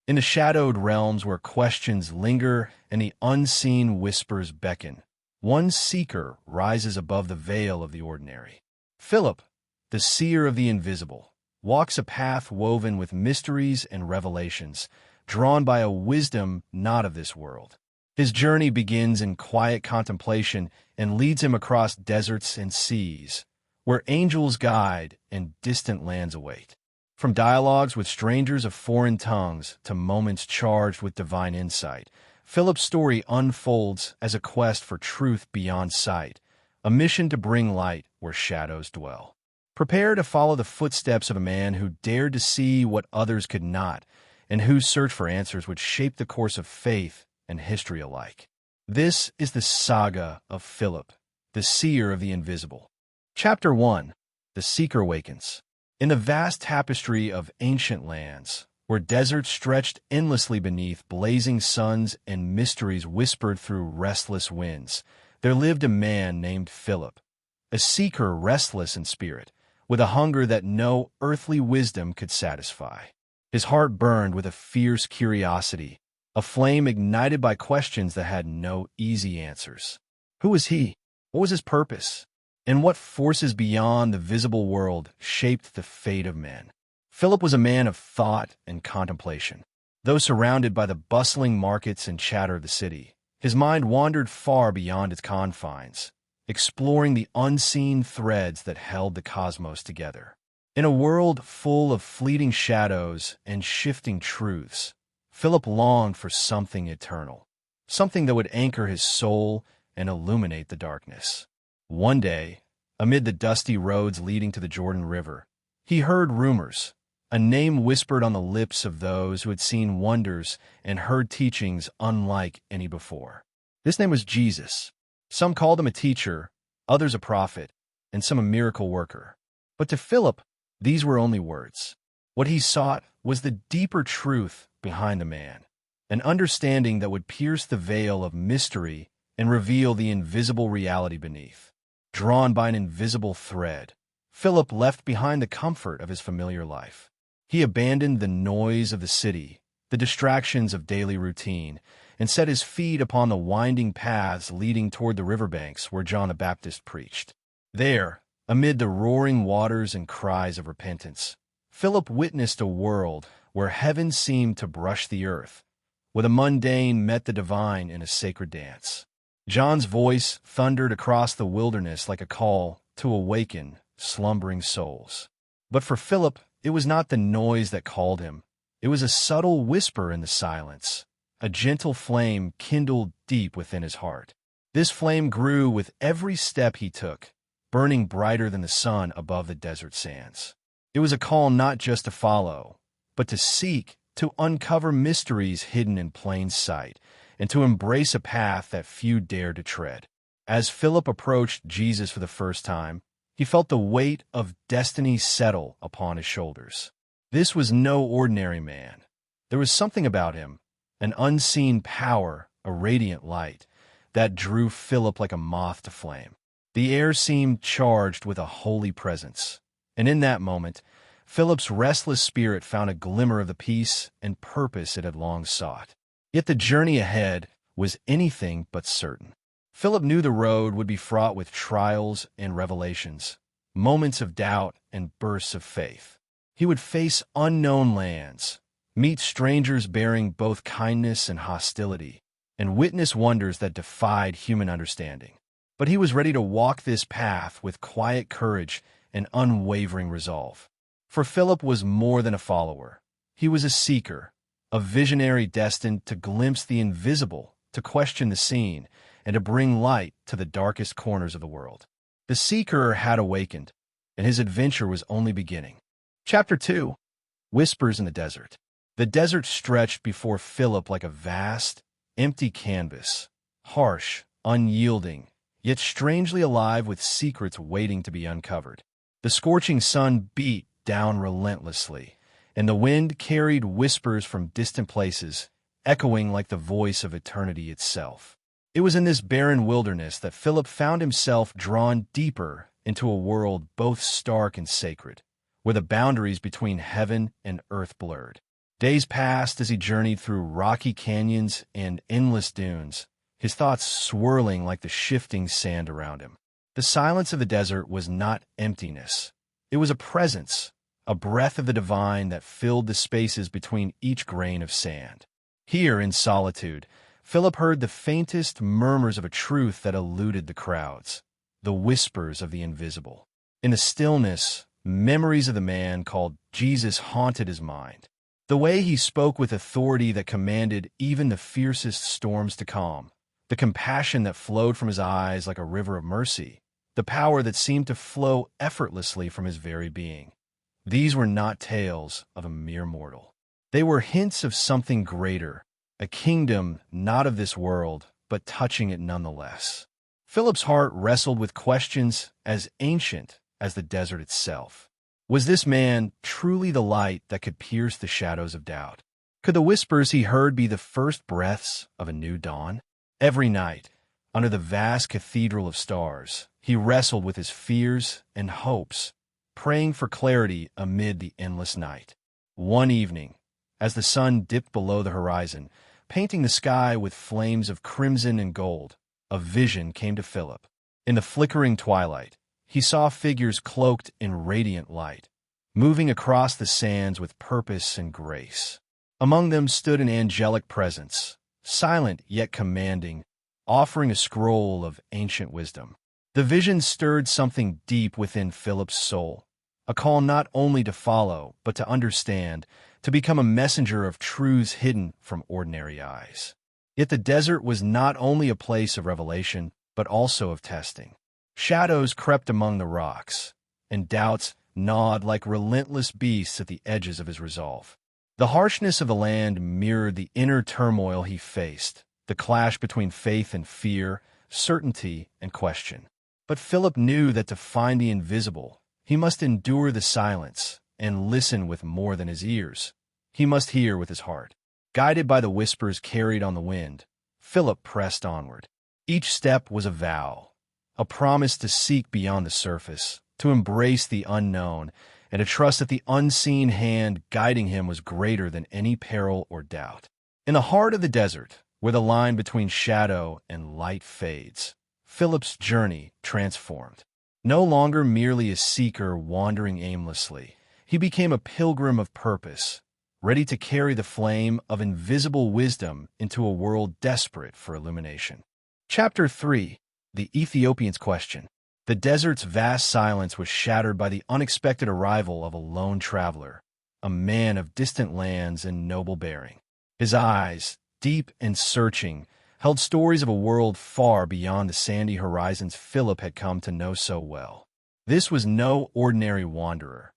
in the shadowed realms where questions linger and the unseen whispers beckon, one seeker rises above the veil of the ordinary. Philip, the seer of the invisible, walks a path woven with mysteries and revelations, drawn by a wisdom not of this world. His journey begins in quiet contemplation and leads him across deserts and seas, where angels guide and distant lands await. From dialogues with strangers of foreign tongues to moments charged with divine insight, Philip's story unfolds as a quest for truth beyond sight, a mission to bring light where shadows dwell. Prepare to follow the footsteps of a man who dared to see what others could not, and whose search for answers would shape the course of faith and history alike. This is the saga of Philip, the seer of the invisible. Chapter 1. The Seeker Awakens. In the vast tapestry of ancient lands, where deserts stretched endlessly beneath blazing suns and mysteries whispered through restless winds, there lived a man named Philip, a seeker restless in spirit, with a hunger that no earthly wisdom could satisfy. His heart burned with a fierce curiosity, a flame ignited by questions that had no easy answers. Who was he? What was his purpose? And what forces beyond the visible world shaped the fate of men? Philip was a man of thought and contemplation. Though surrounded by the bustling markets and chatter of the city, his mind wandered far beyond its confines, exploring the unseen threads that held the cosmos together. In a world full of fleeting shadows and shifting truths, Philip longed for something eternal, something that would anchor his soul and illuminate the darkness. One day, amid the dusty roads leading to the Jordan River, he heard rumors, a name whispered on the lips of those who had seen wonders and heard teachings unlike any before. This name was Jesus. Some called him a teacher, others a prophet, and some a miracle worker. But to Philip, these were only words. What he sought was the deeper truth behind the man, an understanding that would pierce the veil of mystery and reveal the invisible reality beneath. Drawn by an invisible thread, Philip left behind the comfort of his familiar life. He abandoned the noise of the city, the distractions of daily routine, and set his feet upon the winding paths leading toward the riverbanks where John the Baptist preached. There, amid the roaring waters and cries of repentance, Philip witnessed a world where heaven seemed to brush the earth, where the mundane met the divine in a sacred dance. John's voice thundered across the wilderness like a call to awaken slumbering souls. But for Philip, it was not the noise that called him. It was a subtle whisper in the silence, a gentle flame kindled deep within his heart. This flame grew with every step he took, burning brighter than the sun above the desert sands. It was a call not just to follow, but to seek, to uncover mysteries hidden in plain sight, and to embrace a path that few dared to tread. As Philip approached Jesus for the first time, he felt the weight of destiny settle upon his shoulders. This was no ordinary man. There was something about him, an unseen power, a radiant light, that drew Philip like a moth to flame. The air seemed charged with a holy presence, and in that moment, Philip's restless spirit found a glimmer of the peace and purpose it had long sought. Yet the journey ahead was anything but certain. Philip knew the road would be fraught with trials and revelations, moments of doubt and bursts of faith. He would face unknown lands, meet strangers bearing both kindness and hostility, and witness wonders that defied human understanding. But he was ready to walk this path with quiet courage and unwavering resolve. For Philip was more than a follower. He was a seeker, a visionary destined to glimpse the invisible, to question the seen, and to bring light to the darkest corners of the world. The seeker had awakened, and his adventure was only beginning. Chapter 2. Whispers in the Desert. The desert stretched before Philip like a vast, empty canvas, harsh, unyielding, yet strangely alive with secrets waiting to be uncovered. The scorching sun beat down relentlessly, and the wind carried whispers from distant places, echoing like the voice of eternity itself. It was in this barren wilderness that Philip found himself drawn deeper into a world both stark and sacred, where the boundaries between heaven and earth blurred. Days passed as he journeyed through rocky canyons and endless dunes, his thoughts swirling like the shifting sand around him. The silence of the desert was not emptiness. It was a presence, a breath of the divine that filled the spaces between each grain of sand. Here, in solitude, Philip heard the faintest murmurs of a truth that eluded the crowds, the whispers of the invisible. In the stillness, memories of the man called Jesus haunted his mind. The way he spoke with authority that commanded even the fiercest storms to calm, the compassion that flowed from his eyes like a river of mercy, the power that seemed to flow effortlessly from his very being. These were not tales of a mere mortal. They were hints of something greater, a kingdom not of this world, but touching it nonetheless. Philip's heart wrestled with questions as ancient as the desert itself. Was this man truly the light that could pierce the shadows of doubt? Could the whispers he heard be the first breaths of a new dawn? Every night, under the vast cathedral of stars, he wrestled with his fears and hopes, praying for clarity amid the endless night. One evening, as the sun dipped below the horizon, painting the sky with flames of crimson and gold, a vision came to Philip. In the flickering twilight, he saw figures cloaked in radiant light, moving across the sands with purpose and grace. Among them stood an angelic presence, silent yet commanding, offering a scroll of ancient wisdom. The vision stirred something deep within Philip's soul, a call not only to follow, but to understand, to become a messenger of truths hidden from ordinary eyes. Yet the desert was not only a place of revelation, but also of testing. Shadows crept among the rocks, and doubts gnawed like relentless beasts at the edges of his resolve. The harshness of the land mirrored the inner turmoil he faced, the clash between faith and fear, certainty and question. But Philip knew that to find the invisible, he must endure the silence and listen with more than his ears. He must hear with his heart. Guided by the whispers carried on the wind, Philip pressed onward. Each step was a vow, a promise to seek beyond the surface, to embrace the unknown, and to trust that the unseen hand guiding him was greater than any peril or doubt. In the heart of the desert, where the line between shadow and light fades, Philip's journey transformed. No longer merely a seeker wandering aimlessly, he became a pilgrim of purpose, ready to carry the flame of invisible wisdom into a world desperate for illumination. Chapter 3. The Ethiopian's Question. The desert's vast silence was shattered by the unexpected arrival of a lone traveler, a man of distant lands and noble bearing. His eyes, deep and searching, held stories of a world far beyond the sandy horizons Philip had come to know so well. This was no ordinary wanderer.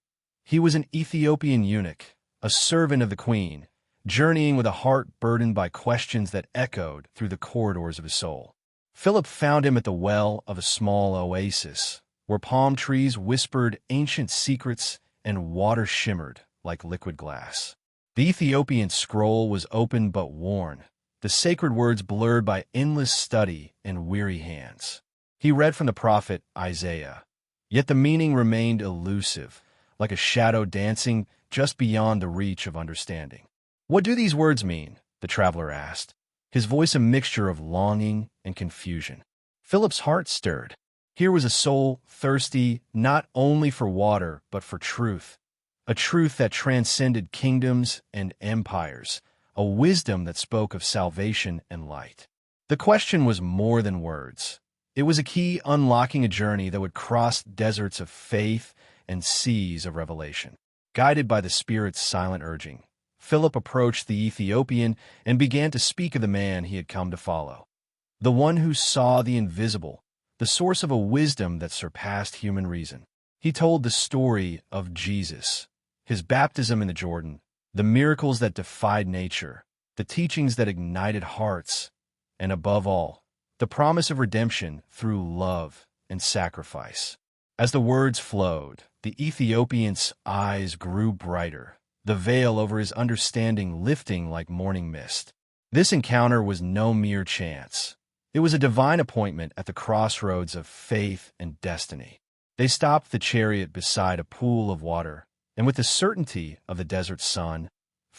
He was an Ethiopian eunuch, a servant of the queen, journeying with a heart burdened by questions that echoed through the corridors of his soul. Philip found him at the well of a small oasis, where palm trees whispered ancient secrets and water shimmered like liquid glass. The Ethiopian scroll was open but worn, the sacred words blurred by endless study and weary hands. He read from the prophet Isaiah, yet the meaning remained elusive, like a shadow dancing just beyond the reach of understanding. "What do these words mean?" the traveler asked, his voice a mixture of longing and confusion. Philip's heart stirred. Here was a soul thirsty not only for water but for truth, a truth that transcended kingdoms and empires, a wisdom that spoke of salvation and light. The question was more than words. It was a key unlocking a journey that would cross deserts of faith and seas of revelation. Guided by the Spirit's silent urging, Philip approached the Ethiopian and began to speak of the man he had come to follow. The one who saw the invisible, the source of a wisdom that surpassed human reason. He told the story of Jesus, his baptism in the Jordan, the miracles that defied nature, the teachings that ignited hearts, and above all, the promise of redemption through love and sacrifice. As the words flowed, the Ethiopian's eyes grew brighter, the veil over his understanding lifting like morning mist. This encounter was no mere chance. It was a divine appointment at the crossroads of faith and destiny. They stopped the chariot beside a pool of water, and with the certainty of the desert sun,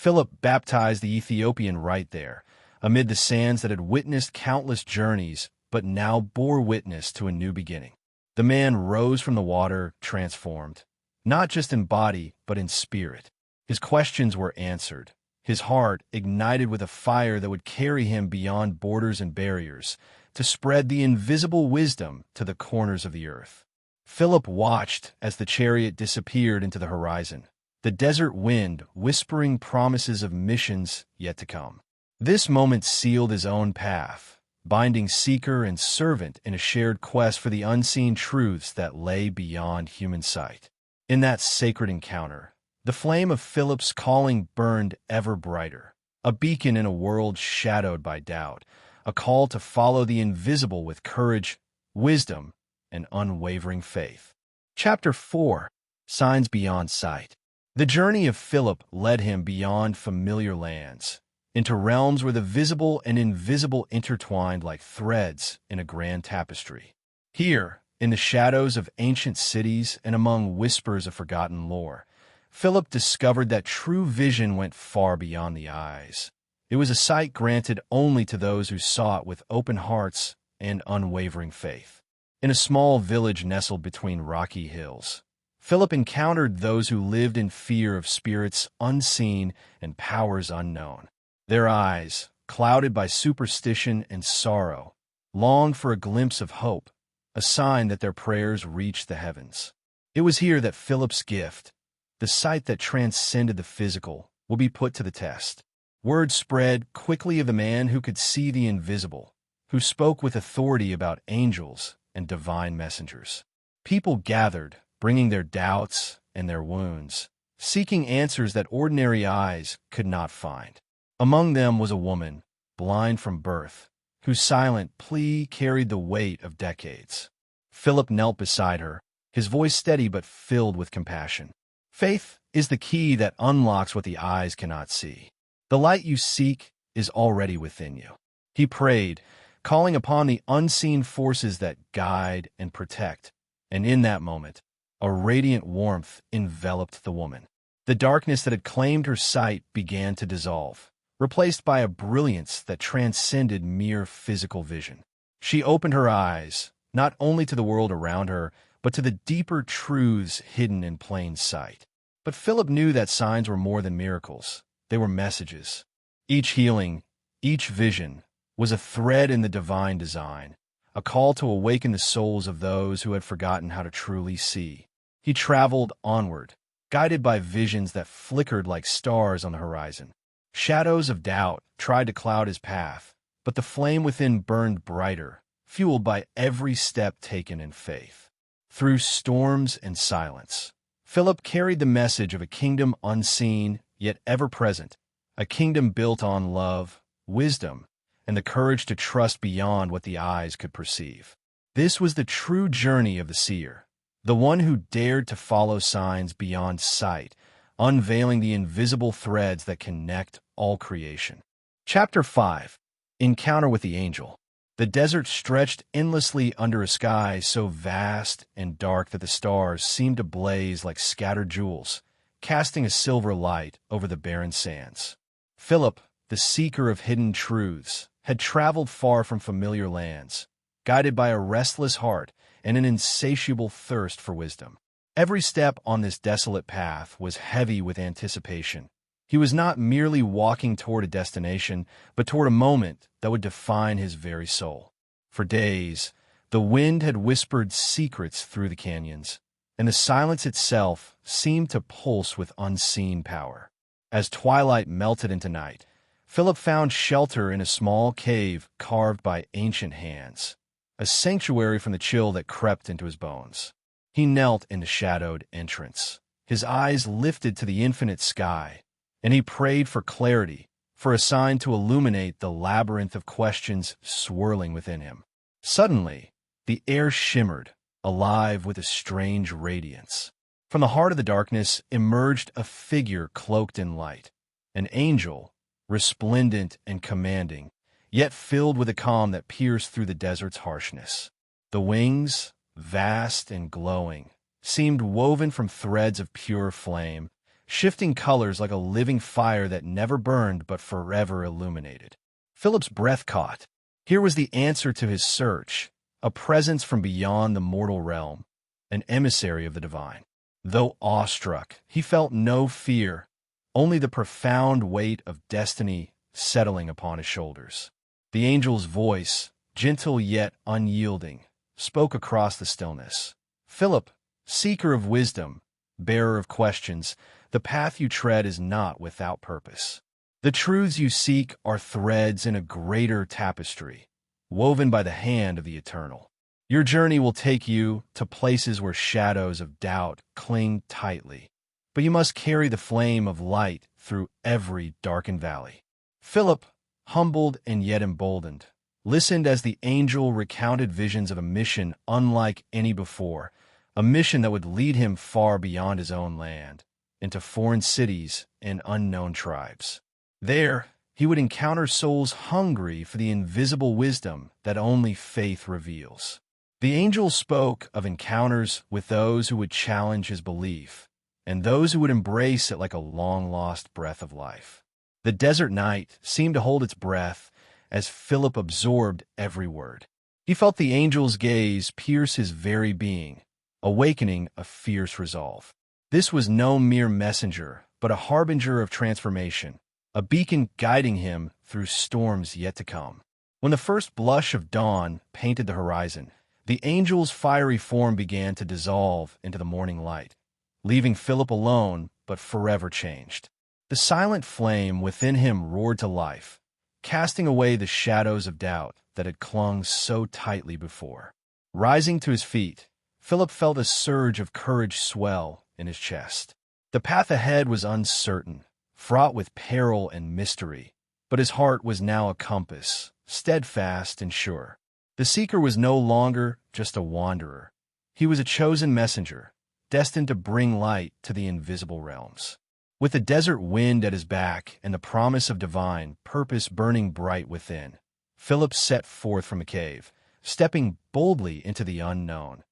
Philip baptized the Ethiopian right there, amid the sands that had witnessed countless journeys but now bore witness to a new beginning. The man rose from the water transformed, not just in body but in spirit. His questions were answered, his heart ignited with a fire that would carry him beyond borders and barriers, to spread the invisible wisdom to the corners of the earth. Philip watched as the chariot disappeared into the horizon, the desert wind whispering promises of missions yet to come. This moment sealed his own path, binding seeker and servant in a shared quest for the unseen truths that lay beyond human sight. In that sacred encounter, the flame of Philip's calling burned ever brighter, a beacon in a world shadowed by doubt, a call to follow the invisible with courage, wisdom, and unwavering faith. Chapter 4. Signs Beyond Sight. The journey of Philip led him beyond familiar lands, into realms where the visible and invisible intertwined like threads in a grand tapestry. Here, in the shadows of ancient cities and among whispers of forgotten lore, Philip discovered that true vision went far beyond the eyes. It was a sight granted only to those who saw it with open hearts and unwavering faith. In a small village nestled between rocky hills, Philip encountered those who lived in fear of spirits unseen and powers unknown. Their eyes, clouded by superstition and sorrow, longed for a glimpse of hope, a sign that their prayers reached the heavens. It was here that Philip's gift, the sight that transcended the physical, will be put to the test. Word spread quickly of the man who could see the invisible, who spoke with authority about angels and divine messengers. People gathered, bringing their doubts and their wounds, seeking answers that ordinary eyes could not find. Among them was a woman, blind from birth, whose silent plea carried the weight of decades. Philip knelt beside her, his voice steady but filled with compassion. Faith is the key that unlocks what the eyes cannot see. The light you seek is already within you. He prayed, calling upon the unseen forces that guide and protect, and in that moment, a radiant warmth enveloped the woman. The darkness that had claimed her sight began to dissolve, replaced by a brilliance that transcended mere physical vision. She opened her eyes, not only to the world around her, but to the deeper truths hidden in plain sight. But Philip knew that signs were more than miracles. They were messages. Each healing, each vision, was a thread in the divine design, a call to awaken the souls of those who had forgotten how to truly see. He traveled onward, guided by visions that flickered like stars on the horizon. Shadows of doubt tried to cloud his path, but the flame within burned brighter, fueled by every step taken in faith. Through storms and silence, Philip carried the message of a kingdom unseen, yet ever-present, a kingdom built on love, wisdom, and the courage to trust beyond what the eyes could perceive. This was the true journey of the seer, the one who dared to follow signs beyond sight, unveiling the invisible threads that connect all creation. Chapter 5. Encounter with the Angel. The desert stretched endlessly under a sky so vast and dark that the stars seemed to blaze like scattered jewels, casting a silver light over the barren sands. Philip, the seeker of hidden truths, had traveled far from familiar lands, guided by a restless heart and an insatiable thirst for wisdom. Every step on this desolate path was heavy with anticipation. He was not merely walking toward a destination, but toward a moment that would define his very soul. For days, the wind had whispered secrets through the canyons, and the silence itself seemed to pulse with unseen power. As twilight melted into night, Philip found shelter in a small cave carved by ancient hands, a sanctuary from the chill that crept into his bones. He knelt in the shadowed entrance, his eyes lifted to the infinite sky, and he prayed for clarity, for a sign to illuminate the labyrinth of questions swirling within him. Suddenly, the air shimmered, alive with a strange radiance. From the heart of the darkness emerged a figure cloaked in light, an angel, resplendent and commanding, yet filled with a calm that pierced through the desert's harshness. The wings, vast and glowing, seemed woven from threads of pure flame, shifting colors like a living fire that never burned but forever illuminated. Philip's breath caught. Here was the answer to his search, a presence from beyond the mortal realm, an emissary of the divine. Though awestruck, he felt no fear, only the profound weight of destiny settling upon his shoulders. The angel's voice, gentle yet unyielding, spoke across the stillness. "Philip, seeker of wisdom, bearer of questions, the path you tread is not without purpose. The truths you seek are threads in a greater tapestry, woven by the hand of the eternal. Your journey will take you to places where shadows of doubt cling tightly, but you must carry the flame of light through every darkened valley." Philip, humbled and yet emboldened, listened as the angel recounted visions of a mission unlike any before, a mission that would lead him far beyond his own land, into foreign cities and unknown tribes. There, he would encounter souls hungry for the invisible wisdom that only faith reveals. The angel spoke of encounters with those who would challenge his belief, and those who would embrace it like a long-lost breath of life. The desert night seemed to hold its breath as Philip absorbed every word. He felt the angel's gaze pierce his very being, awakening a fierce resolve. This was no mere messenger, but a harbinger of transformation, a beacon guiding him through storms yet to come. When the first blush of dawn painted the horizon, the angel's fiery form began to dissolve into the morning light, leaving Philip alone but forever changed. The silent flame within him roared to life, casting away the shadows of doubt that had clung so tightly before. Rising to his feet, Philip felt a surge of courage swell in his chest. The path ahead was uncertain, fraught with peril and mystery, but his heart was now a compass, steadfast and sure. The seeker was no longer just a wanderer. He was a chosen messenger, destined to bring light to the invisible realms. With the desert wind at his back and the promise of divine purpose burning bright within, Philip set forth from the cave, stepping boldly into the unknown,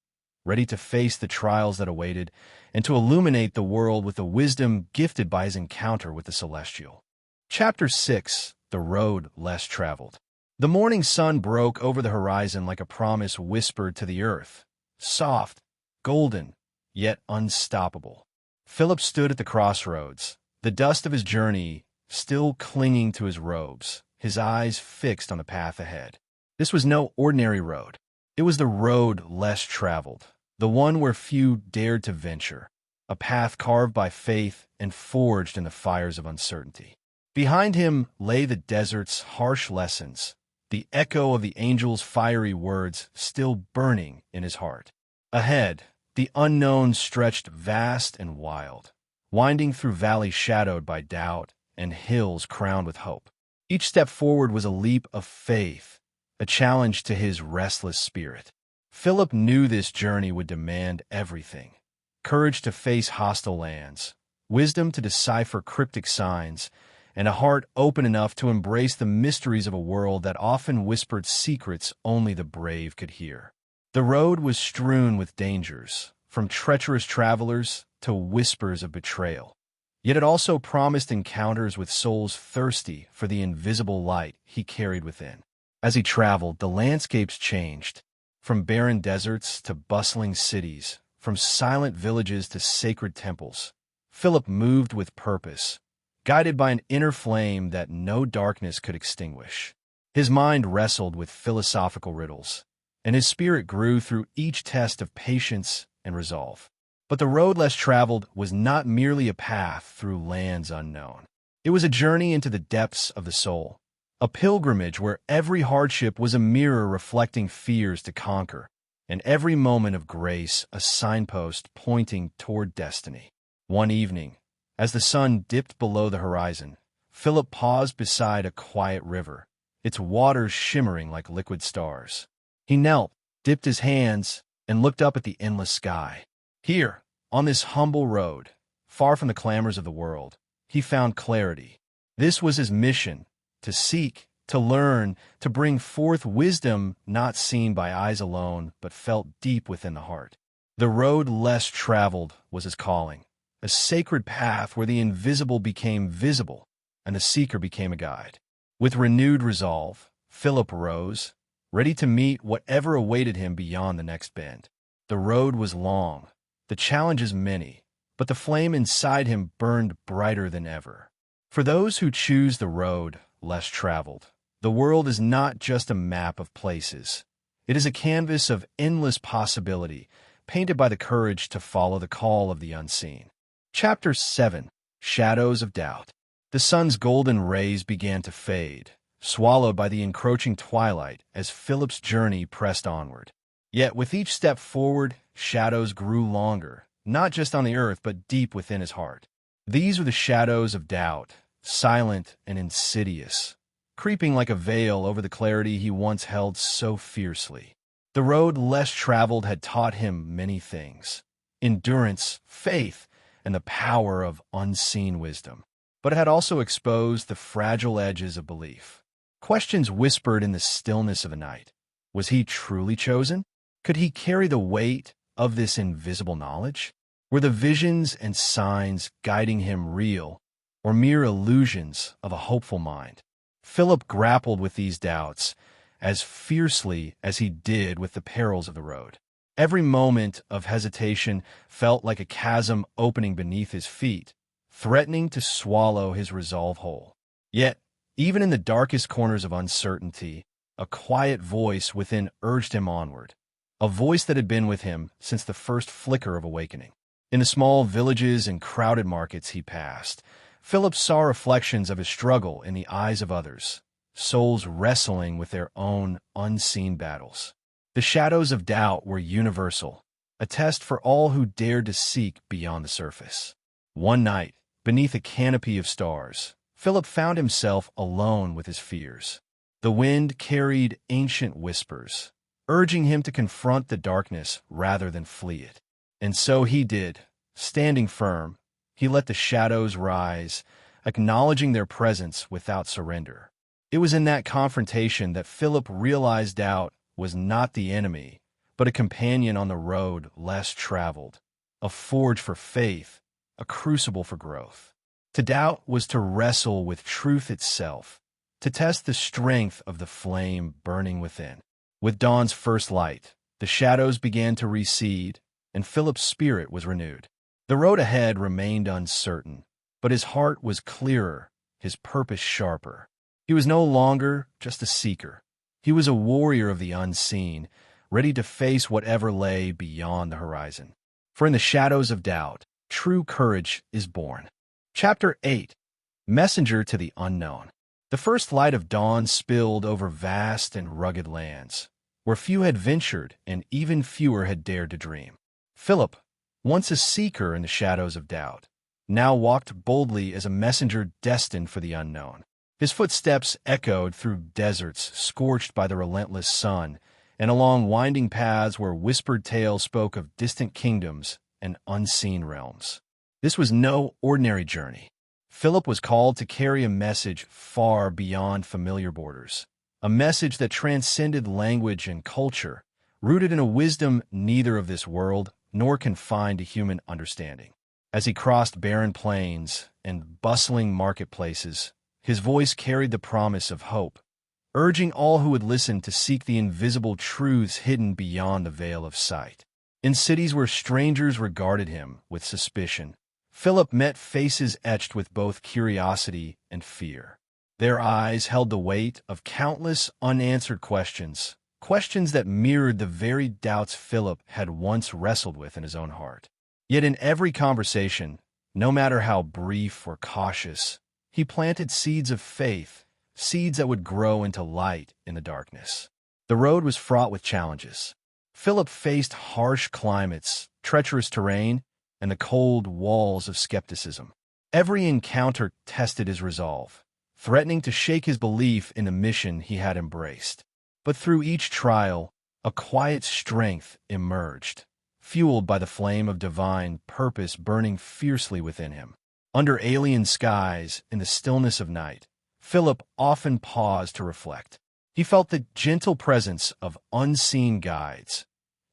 ready to face the trials that awaited and to illuminate the world with the wisdom gifted by his encounter with the celestial. Chapter 6: The Road Less Traveled. The morning sun broke over the horizon like a promise whispered to the earth, soft, golden, yet unstoppable. Philip stood at the crossroads, the dust of his journey still clinging to his robes, his eyes fixed on the path ahead. This was no ordinary road. It was the road less traveled, the one where few dared to venture, a path carved by faith and forged in the fires of uncertainty. Behind him lay the desert's harsh lessons, the echo of the angel's fiery words still burning in his heart. Ahead, the unknown stretched vast and wild, winding through valleys shadowed by doubt and hills crowned with hope. Each step forward was a leap of faith, a challenge to his restless spirit. Philip knew this journey would demand everything: courage to face hostile lands, wisdom to decipher cryptic signs, and a heart open enough to embrace the mysteries of a world that often whispered secrets only the brave could hear. The road was strewn with dangers, from treacherous travelers to whispers of betrayal. Yet it also promised encounters with souls thirsty for the invisible light he carried within. As he traveled, the landscapes changed, from barren deserts to bustling cities, from silent villages to sacred temples. Philip moved with purpose, guided by an inner flame that no darkness could extinguish. His mind wrestled with philosophical riddles, and his spirit grew through each test of patience and resolve. But the road less traveled was not merely a path through lands unknown. It was a journey into the depths of the soul, a pilgrimage where every hardship was a mirror reflecting fears to conquer, and every moment of grace a signpost pointing toward destiny. One evening, as the sun dipped below the horizon, Philip paused beside a quiet river, its waters shimmering like liquid stars. He knelt, dipped his hands, and looked up at the endless sky. Here, on this humble road, far from the clamors of the world, he found clarity. This was his mission: to seek, to learn, to bring forth wisdom not seen by eyes alone, but felt deep within the heart. The road less traveled was his calling, a sacred path where the invisible became visible and the seeker became a guide. With renewed resolve, Philip rose, ready to meet whatever awaited him beyond the next bend. The road was long, the challenges many, but the flame inside him burned brighter than ever. For those who choose the road less traveled, the world is not just a map of places. It is a canvas of endless possibility, painted by the courage to follow the call of the unseen. Chapter 7. Shadows of Doubt. The sun's golden rays began to fade, swallowed by the encroaching twilight as Philip's journey pressed onward. Yet with each step forward, shadows grew longer, not just on the earth but deep within his heart. These were the shadows of doubt, silent and insidious, creeping like a veil over the clarity he once held so fiercely. The road less traveled had taught him many things: endurance, faith, and the power of unseen wisdom. But it had also exposed the fragile edges of belief. Questions whispered in the stillness of the night. Was he truly chosen? Could he carry the weight of this invisible knowledge? Were the visions and signs guiding him real, or mere illusions of a hopeful mind? Philip grappled with these doubts as fiercely as he did with the perils of the road. Every moment of hesitation felt like a chasm opening beneath his feet, threatening to swallow his resolve whole. Yet, even in the darkest corners of uncertainty, a quiet voice within urged him onward, a voice that had been with him since the first flicker of awakening. In the small villages and crowded markets he passed, Philip saw reflections of his struggle in the eyes of others, souls wrestling with their own unseen battles. The shadows of doubt were universal, a test for all who dared to seek beyond the surface. One night, beneath a canopy of stars, Philip found himself alone with his fears. The wind carried ancient whispers, urging him to confront the darkness rather than flee it. And so he did. Standing firm, he let the shadows rise, acknowledging their presence without surrender. It was in that confrontation that Philip realized doubt was not the enemy, but a companion on the road less traveled, a forge for faith, a crucible for growth. To doubt was to wrestle with truth itself, to test the strength of the flame burning within. With dawn's first light, the shadows began to recede, and Philip's spirit was renewed. The road ahead remained uncertain, but his heart was clearer, his purpose sharper. He was no longer just a seeker. He was a warrior of the unseen, ready to face whatever lay beyond the horizon. For in the shadows of doubt, true courage is born. Chapter 8. Messenger to the Unknown. The first light of dawn spilled over vast and rugged lands, where few had ventured and even fewer had dared to dream. Philip, once a seeker in the shadows of doubt, now walked boldly as a messenger destined for the unknown. His footsteps echoed through deserts scorched by the relentless sun, and along winding paths where whispered tales spoke of distant kingdoms and unseen realms. This was no ordinary journey. Philip was called to carry a message far beyond familiar borders, a message that transcended language and culture, rooted in a wisdom neither of this world nor confined to human understanding. As he crossed barren plains and bustling marketplaces, his voice carried the promise of hope, urging all who would listen to seek the invisible truths hidden beyond the veil of sight. In cities where strangers regarded him with suspicion, Philip met faces etched with both curiosity and fear. Their eyes held the weight of countless unanswered questions, questions that mirrored the very doubts Philip had once wrestled with in his own heart. Yet in every conversation, no matter how brief or cautious, he planted seeds of faith, seeds that would grow into light in the darkness. The road was fraught with challenges. Philip faced harsh climates, treacherous terrain, and the cold walls of skepticism. Every encounter tested his resolve, threatening to shake his belief in the mission he had embraced. But through each trial, a quiet strength emerged, fueled by the flame of divine purpose burning fiercely within him. Under alien skies, in the stillness of night, Philip often paused to reflect. He felt the gentle presence of unseen guides,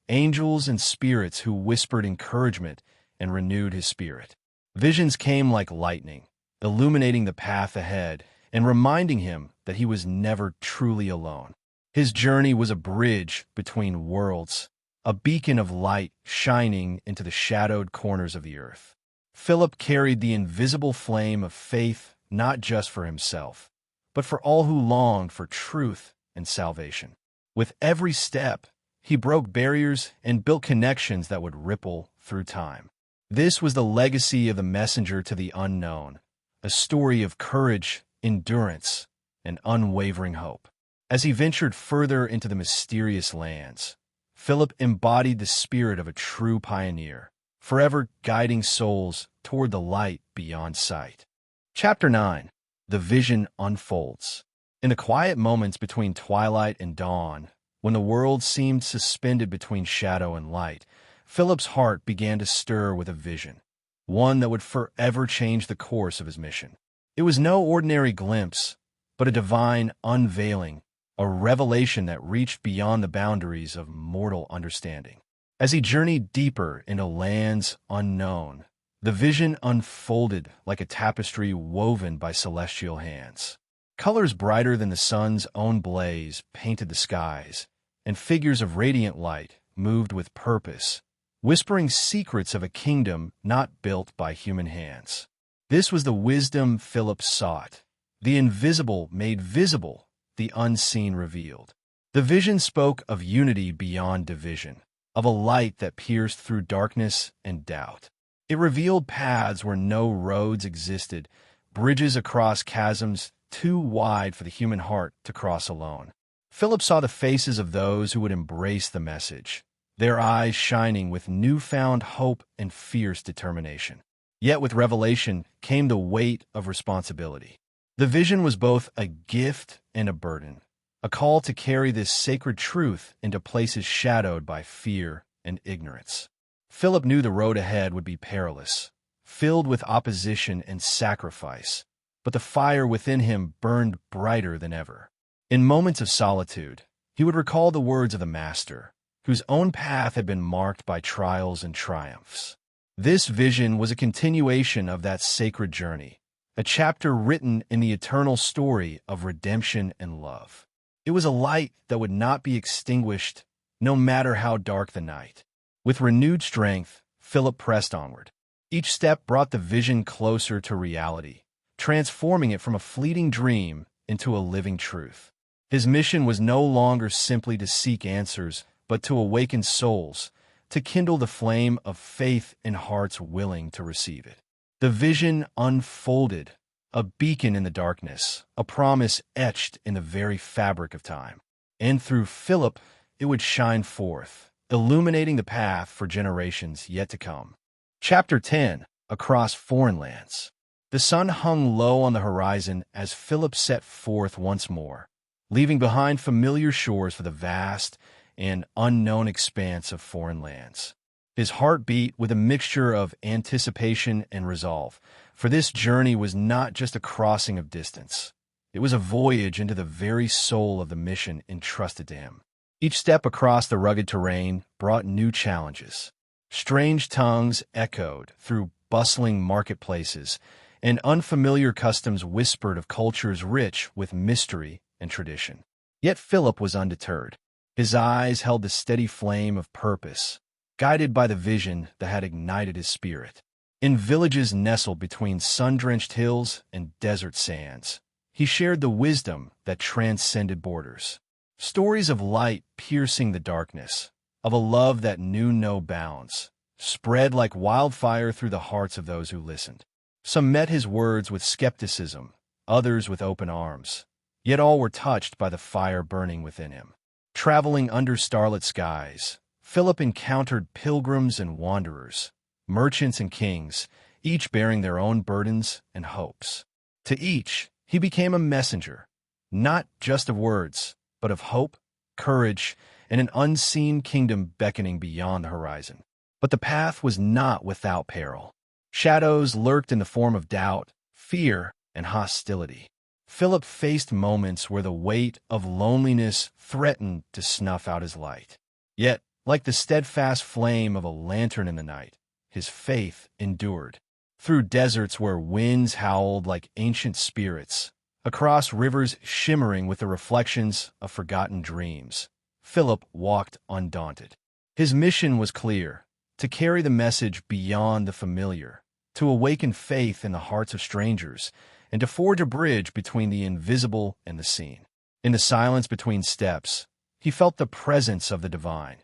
angels and spirits who whispered encouragement and renewed his spirit. Visions came like lightning, illuminating the path ahead and reminding him that he was never truly alone. His journey was a bridge between worlds, a beacon of light shining into the shadowed corners of the earth. Philip carried the invisible flame of faith not just for himself, but for all who longed for truth and salvation. With every step, he broke barriers and built connections that would ripple through time. This was the legacy of the messenger to the unknown, a story of courage, endurance, and unwavering hope. As he ventured further into the mysterious lands, Philip embodied the spirit of a true pioneer, forever guiding souls toward the light beyond sight. Chapter 9. The Vision Unfolds. In the quiet moments between twilight and dawn, when the world seemed suspended between shadow and light, Philip's heart began to stir with a vision, one that would forever change the course of his mission. It was no ordinary glimpse, but a divine unveiling, a revelation that reached beyond the boundaries of mortal understanding. As he journeyed deeper into lands unknown, the vision unfolded like a tapestry woven by celestial hands. Colors brighter than the sun's own blaze painted the skies, and figures of radiant light moved with purpose, whispering secrets of a kingdom not built by human hands. This was the wisdom Philip sought, the invisible made visible, the unseen revealed. The vision spoke of unity beyond division, of a light that pierced through darkness and doubt. It revealed paths where no roads existed, bridges across chasms too wide for the human heart to cross alone. Philip saw the faces of those who would embrace the message, their eyes shining with newfound hope and fierce determination. Yet with revelation came the weight of responsibility. The vision was both a gift and a burden, a call to carry this sacred truth into places shadowed by fear and ignorance. Philip knew the road ahead would be perilous, filled with opposition and sacrifice, but the fire within him burned brighter than ever. In moments of solitude, he would recall the words of the Master, whose own path had been marked by trials and triumphs. This vision was a continuation of that sacred journey, a chapter written in the eternal story of redemption and love. It was a light that would not be extinguished, no matter how dark the night. With renewed strength, Philip pressed onward. Each step brought the vision closer to reality, transforming it from a fleeting dream into a living truth. His mission was no longer simply to seek answers, but to awaken souls, to kindle the flame of faith in hearts willing to receive it. The vision unfolded, a beacon in the darkness, a promise etched in the very fabric of time. And through Philip, it would shine forth, illuminating the path for generations yet to come. Chapter 10. Across Foreign Lands. The sun hung low on the horizon as Philip set forth once more, leaving behind familiar shores for the vast and unknown expanse of foreign lands. His heart beat with a mixture of anticipation and resolve, for this journey was not just a crossing of distance. It was a voyage into the very soul of the mission entrusted to him. Each step across the rugged terrain brought new challenges. Strange tongues echoed through bustling marketplaces, and unfamiliar customs whispered of cultures rich with mystery and tradition. Yet Philip was undeterred. His eyes held the steady flame of purpose, guided by the vision that had ignited his spirit. In villages nestled between sun-drenched hills and desert sands, he shared the wisdom that transcended borders. Stories of light piercing the darkness, of a love that knew no bounds, spread like wildfire through the hearts of those who listened. Some met his words with skepticism, others with open arms, yet all were touched by the fire burning within him. Traveling under starlit skies, Philip encountered pilgrims and wanderers, merchants and kings, each bearing their own burdens and hopes. To each, he became a messenger, not just of words, but of hope, courage, and an unseen kingdom beckoning beyond the horizon. But the path was not without peril. Shadows lurked in the form of doubt, fear, and hostility. Philip faced moments where the weight of loneliness threatened to snuff out his light. Yet, like the steadfast flame of a lantern in the night, his faith endured. through deserts where winds howled like ancient spirits, across rivers shimmering with the reflections of forgotten dreams. Philip walked undaunted. His mission was clear: to carry the message beyond the familiar, to awaken faith in the hearts of strangers, and to forge a bridge between the invisible and the seen. In the silence between steps, he felt the presence of the divine,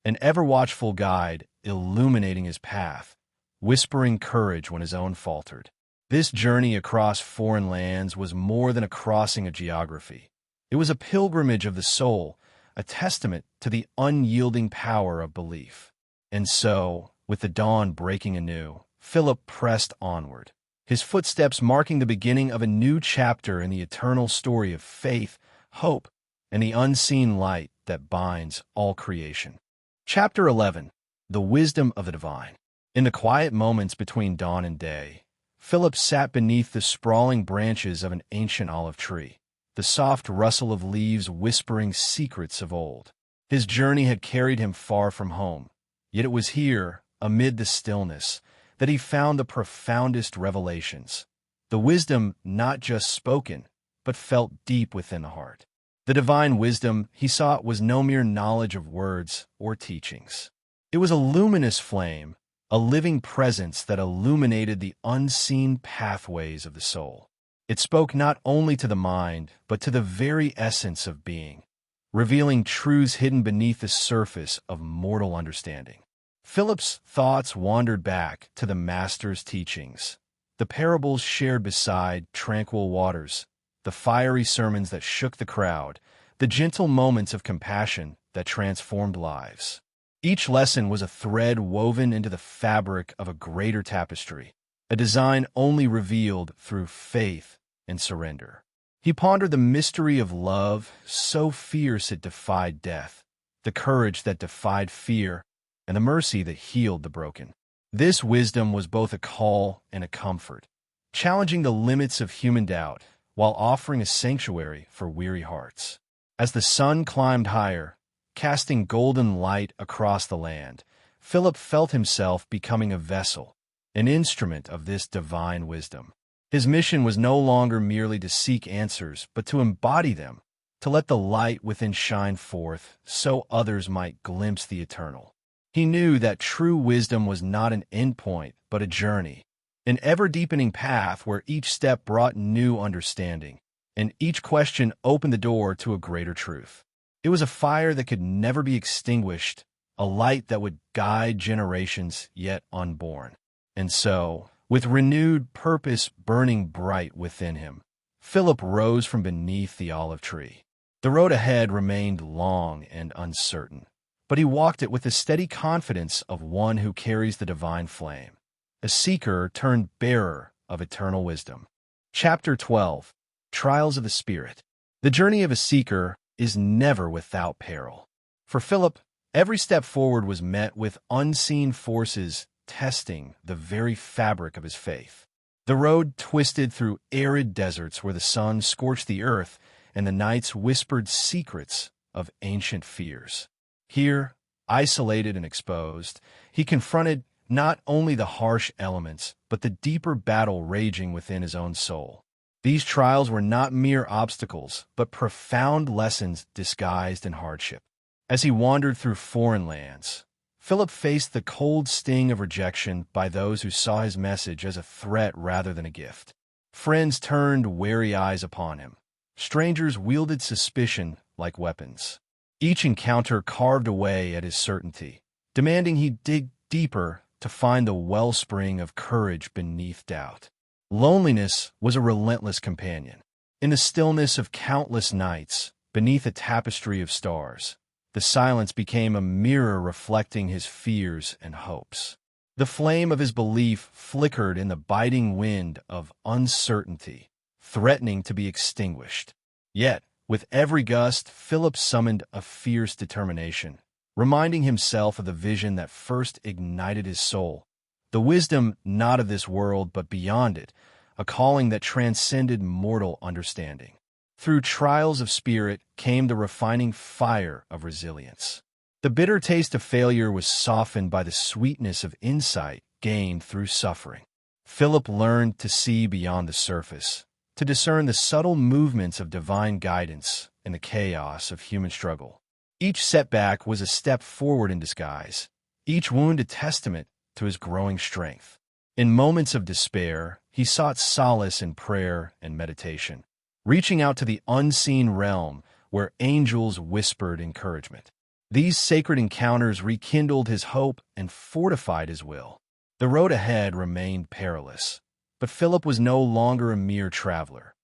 an ever-watchful guide illuminating his path, whispering courage when his own faltered. This journey across foreign lands was more than a crossing of geography. It was a pilgrimage of the soul, a testament to the unyielding power of belief. And so, with the dawn breaking anew, Philip pressed onward, his footsteps marking the beginning of a new chapter in the eternal story of faith, hope, and the unseen light that binds all creation. Chapter 11. The Wisdom of the Divine. In the quiet moments between dawn and day, Philip sat beneath the sprawling branches of an ancient olive tree, the soft rustle of leaves whispering secrets of old. His journey had carried him far from home, yet it was here, amid the stillness, that he found the profoundest revelations, the wisdom not just spoken, but felt deep within the heart. The divine wisdom he sought was no mere knowledge of words or teachings. It was a luminous flame, a living presence that illuminated the unseen pathways of the soul. It spoke not only to the mind, but to the very essence of being, revealing truths hidden beneath the surface of mortal understanding. Philip's thoughts wandered back to the Master's teachings, the parables shared beside tranquil waters, the fiery sermons that shook the crowd, the gentle moments of compassion that transformed lives. Each lesson was a thread woven into the fabric of a greater tapestry, a design only revealed through faith and surrender. He pondered the mystery of love, so fierce it defied death, the courage that defied fear, and the mercy that healed the broken. This wisdom was both a call and a comfort, challenging the limits of human doubt while offering a sanctuary for weary hearts. As the sun climbed higher, casting golden light across the land, Philip felt himself becoming a vessel, an instrument of this divine wisdom. His mission was no longer merely to seek answers, but to embody them, to let the light within shine forth so others might glimpse the eternal. He knew that true wisdom was not an endpoint, but a journey, an ever-deepening path where each step brought new understanding, and each question opened the door to a greater truth. It was a fire that could never be extinguished, a light that would guide generations yet unborn. And so, with renewed purpose burning bright within him, Philip rose from beneath the olive tree. The road ahead remained long and uncertain, but he walked it with the steady confidence of one who carries the divine flame, a seeker turned bearer of eternal wisdom. Chapter 12. Trials of the Spirit. The journey of a seeker is never without peril. For Philip, every step forward was met with unseen forces testing the very fabric of his faith. The road twisted through arid deserts where the sun scorched the earth and the nights whispered secrets of ancient fears. Here, isolated and exposed, he confronted not only the harsh elements, but the deeper battle raging within his own soul. These trials were not mere obstacles, but profound lessons disguised in hardship. As he wandered through foreign lands, Philip faced the cold sting of rejection by those who saw his message as a threat rather than a gift. Friends turned wary eyes upon him. Strangers wielded suspicion like weapons. Each encounter carved away at his certainty, demanding he dig deeper to find the wellspring of courage beneath doubt. Loneliness was a relentless companion. In the stillness of countless nights, beneath a tapestry of stars, the silence became a mirror reflecting his fears and hopes. The flame of his belief flickered in the biting wind of uncertainty, threatening to be extinguished. Yet, with every gust, Philip summoned a fierce determination, reminding himself of the vision that first ignited his soul, the wisdom not of this world but beyond it, a calling that transcended mortal understanding. Through trials of spirit came the refining fire of resilience. The bitter taste of failure was softened by the sweetness of insight gained through suffering. Philip learned to see beyond the surface, to discern the subtle movements of divine guidance in the chaos of human struggle. Each setback was a step forward in disguise, each wound a testament to his growing strength. In moments of despair, he sought solace in prayer and meditation, reaching out to the unseen realm where angels whispered encouragement. These sacred encounters rekindled his hope and fortified his will. The road ahead remained perilous, but Philip was no longer a mere traveler.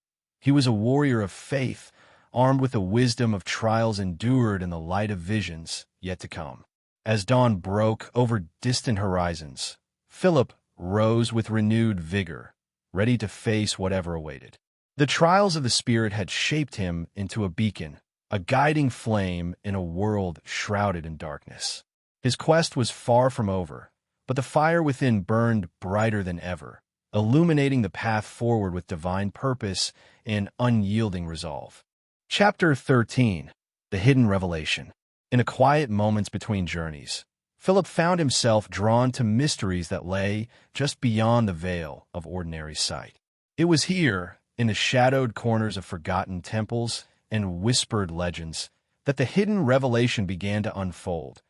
He was a warrior of faith, armed with the wisdom of trials endured and the light of visions yet to come. As dawn broke over distant horizons, Philip rose with renewed vigor, ready to face whatever awaited. The trials of the Spirit had shaped him into a beacon, a guiding flame in a world shrouded in darkness. His quest was far from over, but the fire within burned brighter than ever, illuminating the path forward with divine purpose and unyielding resolve. Chapter 13. The Hidden Revelation. In the quiet moments between journeys, Philip found himself drawn to mysteries that lay just beyond the veil of ordinary sight. It was here, in the shadowed corners of forgotten temples and whispered legends, that the hidden revelation began to unfold,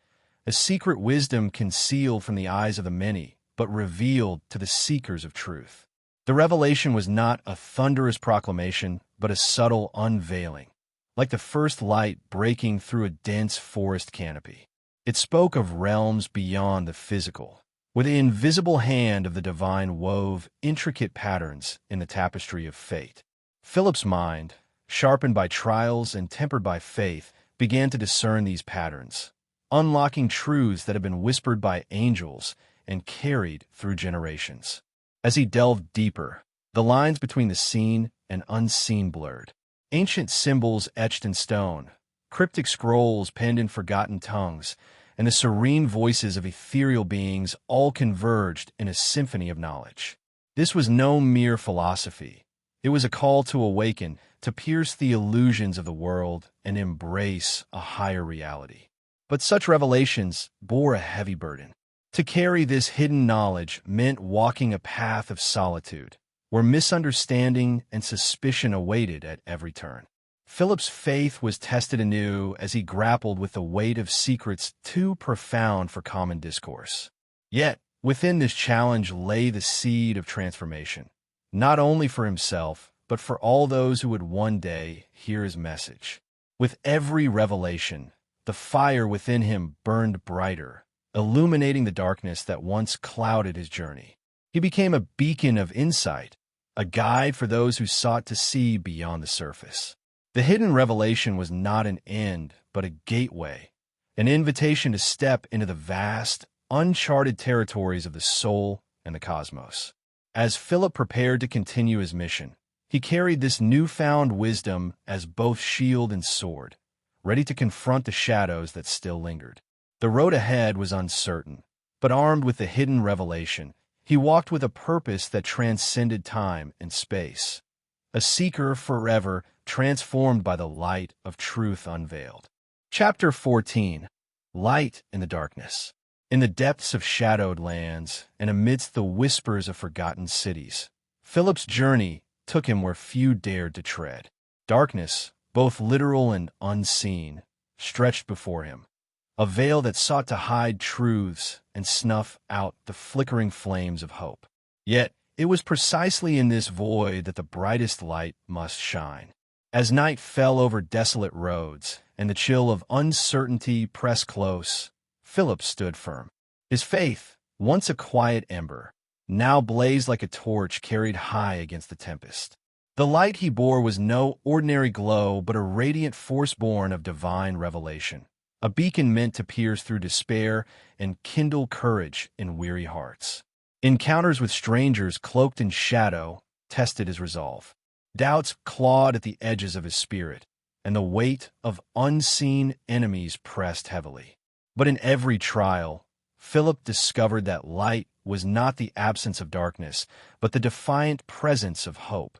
a secret wisdom concealed from the eyes of the many, but revealed to the seekers of truth. The revelation was not a thunderous proclamation, but a subtle unveiling, like the first light breaking through a dense forest canopy. It spoke of realms beyond the physical, where the invisible hand of the divine wove intricate patterns in the tapestry of fate. Philip's mind, sharpened by trials and tempered by faith, began to discern these patterns, unlocking truths that had been whispered by angels and carried through generations. As he delved deeper, the lines between the seen and unseen blurred. Ancient symbols etched in stone, cryptic scrolls penned in forgotten tongues, and the serene voices of ethereal beings all converged in a symphony of knowledge. This was no mere philosophy. It was a call to awaken, to pierce the illusions of the world and embrace a higher reality. But such revelations bore a heavy burden. To carry this hidden knowledge meant walking a path of solitude, where misunderstanding and suspicion awaited at every turn. Philip's faith was tested anew as he grappled with the weight of secrets too profound for common discourse. Yet, within this challenge lay the seed of transformation, not only for himself, but for all those who would one day hear his message. With every revelation, the fire within him burned brighter, illuminating the darkness that once clouded his journey. He became a beacon of insight, a guide for those who sought to see beyond the surface. The hidden revelation was not an end, but a gateway, an invitation to step into the vast, uncharted territories of the soul and the cosmos. As Philip prepared to continue his mission, he carried this newfound wisdom as both shield and sword, ready to confront the shadows that still lingered. The road ahead was uncertain, but armed with the hidden revelation, he walked with a purpose that transcended time and space, a seeker forever transformed by the light of truth unveiled. Chapter 14. Light in the Darkness. In the depths of shadowed lands and amidst the whispers of forgotten cities, Philip's journey took him where few dared to tread. Darkness, both literal and unseen, stretched before him, a veil that sought to hide truths and snuff out the flickering flames of hope. Yet, it was precisely in this void that the brightest light must shine. As night fell over desolate roads and the chill of uncertainty pressed close, Philip stood firm. His faith, once a quiet ember, now blazed like a torch carried high against the tempest. The light he bore was no ordinary glow, but a radiant force born of divine revelation, a beacon meant to pierce through despair and kindle courage in weary hearts. Encounters with strangers cloaked in shadow tested his resolve. Doubts clawed at the edges of his spirit, and the weight of unseen enemies pressed heavily. But in every trial, Philip discovered that light was not the absence of darkness, but the defiant presence of hope,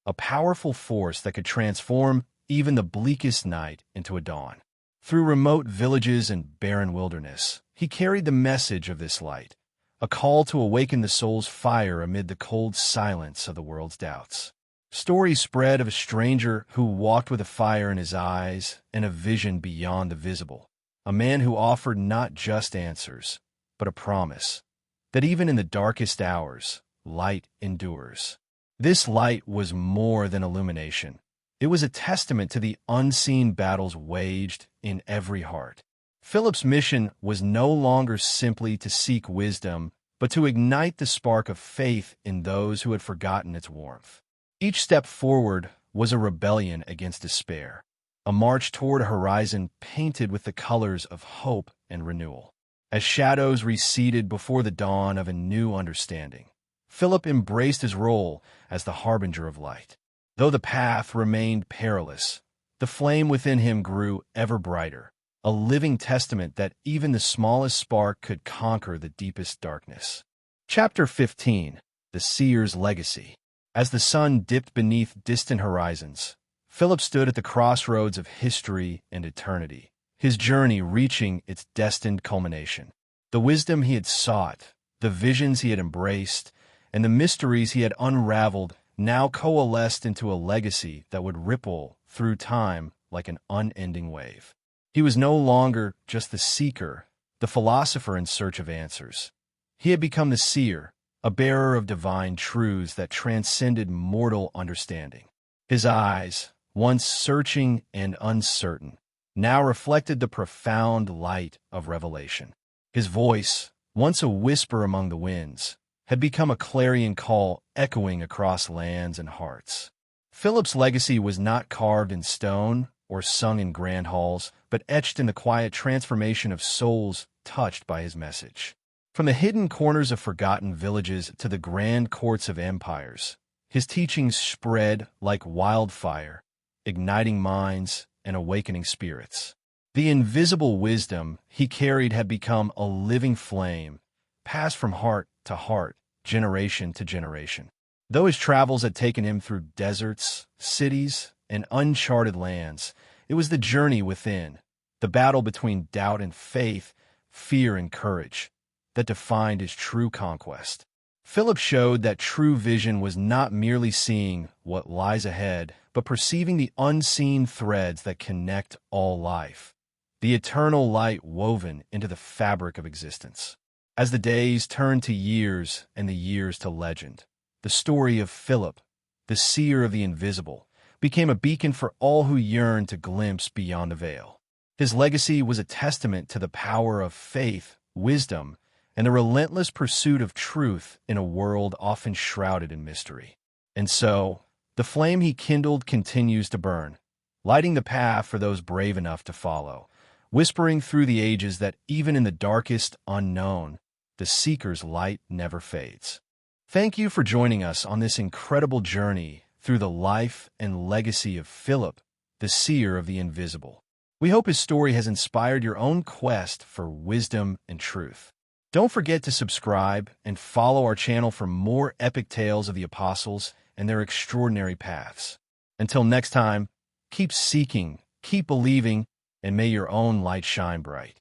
a powerful force that could transform even the bleakest night into a dawn. Through remote villages and barren wilderness, he carried the message of this light, a call to awaken the soul's fire amid the cold silence of the world's doubts. Stories spread of a stranger who walked with a fire in his eyes and a vision beyond the visible, a man who offered not just answers, but a promise that even in the darkest hours, light endures. This light was more than illumination. It was a testament to the unseen battles waged in every heart. Philip's mission was no longer simply to seek wisdom, but to ignite the spark of faith in those who had forgotten its warmth. Each step forward was a rebellion against despair, a march toward a horizon painted with the colors of hope and renewal. As shadows receded before the dawn of a new understanding, Philip embraced his role as the harbinger of light. Though the path remained perilous, the flame within him grew ever brighter, a living testament that even the smallest spark could conquer the deepest darkness. Chapter 15. The Seer's Legacy. As the sun dipped beneath distant horizons, Philip stood at the crossroads of history and eternity, his journey reaching its destined culmination. The wisdom he had sought, the visions he had embraced, and the mysteries he had unraveled now coalesced into a legacy that would ripple through time like an unending wave. He was no longer just the seeker, the philosopher in search of answers. He had become the seer, a bearer of divine truths that transcended mortal understanding. His eyes, once searching and uncertain, now reflected the profound light of revelation. His voice, once a whisper among the winds, had become a clarion call echoing across lands and hearts. Philip's legacy was not carved in stone or sung in grand halls, but etched in the quiet transformation of souls touched by his message. From the hidden corners of forgotten villages to the grand courts of empires, his teachings spread like wildfire, igniting minds and awakening spirits. The invisible wisdom he carried had become a living flame, passed from heart to heart, generation to generation. Though his travels had taken him through deserts, cities, and uncharted lands, it was the journey within, the battle between doubt and faith, fear and courage, that defined his true conquest. Philip showed that true vision was not merely seeing what lies ahead, but perceiving the unseen threads that connect all life, the eternal light woven into the fabric of existence. As the days turned to years and the years to legend, the story of Philip, the seer of the invisible, became a beacon for all who yearned to glimpse beyond the veil. His legacy was a testament to the power of faith, wisdom, and the relentless pursuit of truth in a world often shrouded in mystery. And so, the flame he kindled continues to burn, lighting the path for those brave enough to follow, whispering through the ages that even in the darkest unknown, the seeker's light never fades. Thank you for joining us on this incredible journey through the life and legacy of Philip, the seer of the invisible. We hope his story has inspired your own quest for wisdom and truth. Don't forget to subscribe and follow our channel for more epic tales of the apostles and their extraordinary paths. Until next time, keep seeking, keep believing, and may your own light shine bright.